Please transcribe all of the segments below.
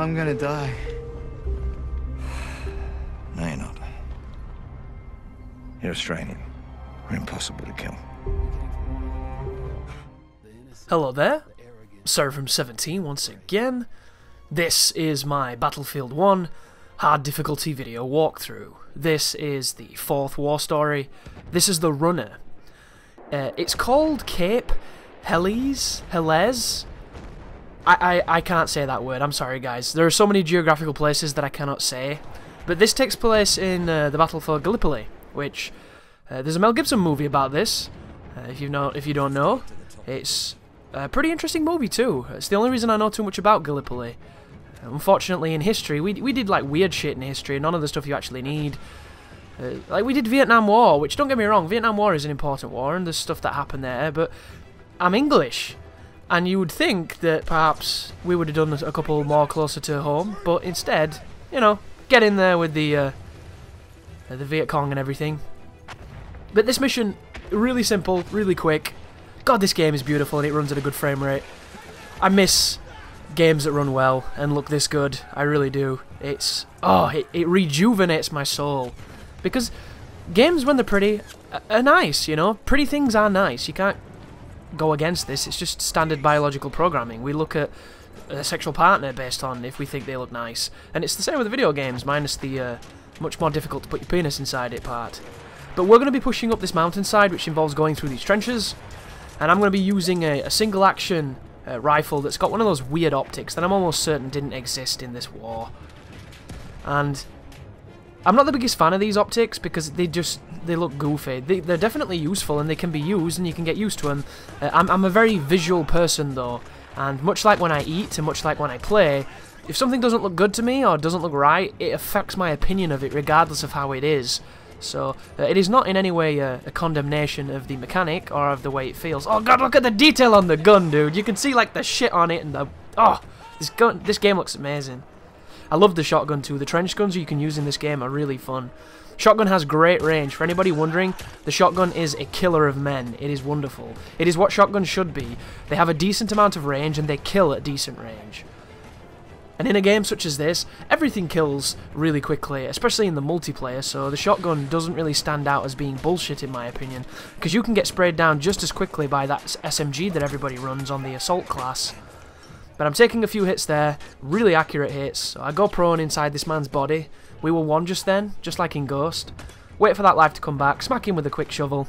I'm gonna die. No, you're not. You're Australian. You're impossible to kill. Hello there, Sarah from 17 once again. This is my Battlefield 1 hard difficulty video walkthrough. This is the 4th war story. This is the runner. It's called Cape Helles. I can't say that word, I'm sorry guys. There are so many geographical places that I cannot say. But this takes place in the battle for Gallipoli, which there's a Mel Gibson movie about this. If you don't know, it's a pretty interesting movie too. It's the only reason I know too much about Gallipoli. Unfortunately, in history, we did like weird shit in history, none of the stuff you actually need. Like we did Vietnam War, which don't get me wrong, Vietnam War is an important war and there's stuff that happened there, but I'm English, and you would think that perhaps we would have done a couple more closer to home, but instead, you know, get in there with the Viet Cong and everything. But this mission, really simple, really quick. God, this game is beautiful and it runs at a good frame rate. I miss games that run well and look this good. I really do. It's it rejuvenates my soul, because games when they're pretty are nice. You know, pretty things are nice. You can't go against this. It's just standard biological programming. We look at a sexual partner based on if we think they look nice, and it's the same with the video games, minus the much more difficult to put your penis inside it part. But we're going to be pushing up this mountainside, which involves going through these trenches, and I'm going to be using a single action rifle that's got one of those weird optics that I'm almost certain didn't exist in this war. And I'm not the biggest fan of these optics because they look goofy. They're definitely useful and they can be used and you can get used to them. I'm a very visual person though, and much like when I eat and much like when I play, if something doesn't look good to me or doesn't look right, it affects my opinion of it regardless of how it is. So, it is not in any way a condemnation of the mechanic or of the way it feels. Oh god, look at the detail on the gun, dude! You can see like the shit on it and the... Oh! This game looks amazing. I love the shotgun too. The trench guns you can use in this game are really fun. Shotgun has great range. For anybody wondering, the shotgun is a killer of men. It is wonderful. It is what shotguns should be. They have a decent amount of range and they kill at decent range. And in a game such as this, everything kills really quickly, especially in the multiplayer, so the shotgun doesn't really stand out as being bullshit in my opinion, because you can get sprayed down just as quickly by that SMG that everybody runs on the assault class. But I'm taking a few hits there, really accurate hits, so I go prone inside this man's body. We were one just then, just like in Ghost. Wait for that life to come back, smack him with a quick shovel,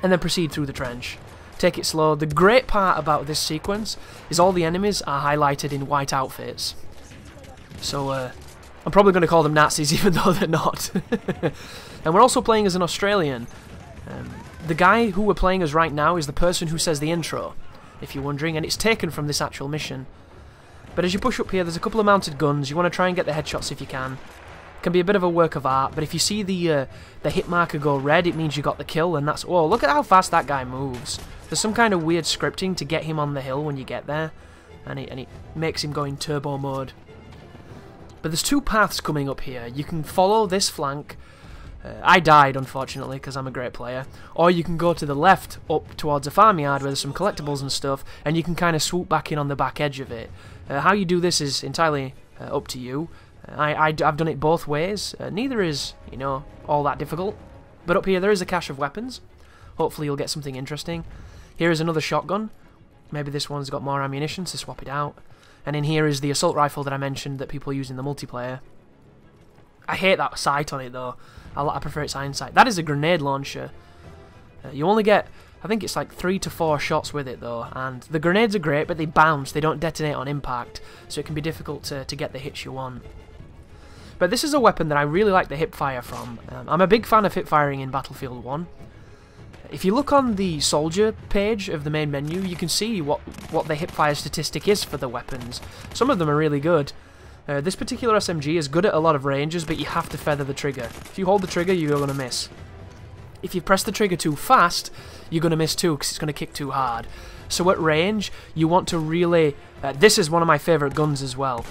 and then proceed through the trench. Take it slow. The great part about this sequence is all the enemies are highlighted in white outfits. So, I'm probably going to call them Nazis even though they're not. And we're also playing as an Australian. The guy who we're playing as right now is the person who says the intro, if you're wondering, and it's taken from this actual mission. But as you push up here, there's a couple of mounted guns. You want to try and get the headshots if you can. Can be a bit of a work of art, but if you see the hit marker go red, it means you got the kill, and that's... Whoa, look at how fast that guy moves. There's some kind of weird scripting to get him on the hill when you get there, and it makes him go in turbo mode. But there's two paths coming up here. You can follow this flank. I died, unfortunately, because I'm a great player. Or you can go to the left, up towards a farmyard where there's some collectibles and stuff, and you can kind of swoop back in on the back edge of it. How you do this is entirely up to you. I've done it both ways. Neither is, you know, all that difficult. But up here there is a cache of weapons. Hopefully you'll get something interesting. Here is another shotgun. Maybe this one's got more ammunition, so swap it out. And in here is the assault rifle that I mentioned that people use in the multiplayer. I hate that sight on it though. I prefer its hindsight. That is a grenade launcher. You only get, I think it's like 3 to 4 shots with it though, and the grenades are great, but they bounce, they don't detonate on impact, so it can be difficult to get the hits you want. But this is a weapon that I really like the hip fire from. I'm a big fan of hip firing in Battlefield 1. If you look on the soldier page of the main menu, you can see what the hip fire statistic is for the weapons. Some of them are really good. This particular SMG is good at a lot of ranges, but you have to feather the trigger. If you hold the trigger, you're going to miss. If you press the trigger too fast, you're going to miss too, because it's going to kick too hard. So at range, you want to really... this is one of my favourite guns as well.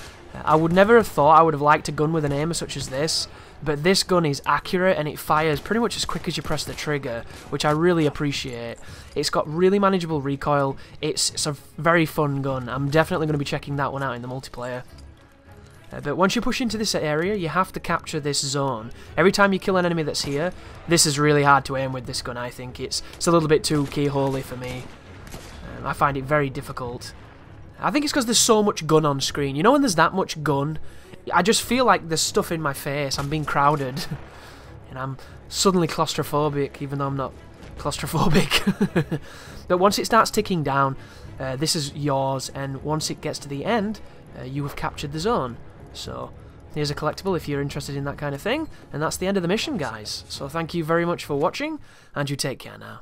I would never have thought I would have liked a gun with an aimer such as this, but this gun is accurate and it fires pretty much as quick as you press the trigger, which I really appreciate. It's got really manageable recoil. It's a very fun gun. I'm definitely going to be checking that one out in the multiplayer. But once you push into this area, you have to capture this zone. Every time you kill an enemy that's here, this is really hard to aim with this gun, I think. It's a little bit too keyholey for me. I find it very difficult. I think it's because there's so much gun on screen. You know when there's that much gun, I just feel like there's stuff in my face. I'm being crowded. And I'm suddenly claustrophobic, even though I'm not claustrophobic. But once it starts ticking down, this is yours, and once it gets to the end, you have captured the zone. So here's a collectible if you're interested in that kind of thing, and that's the end of the mission, guys. So thank you very much for watching, and you take care now.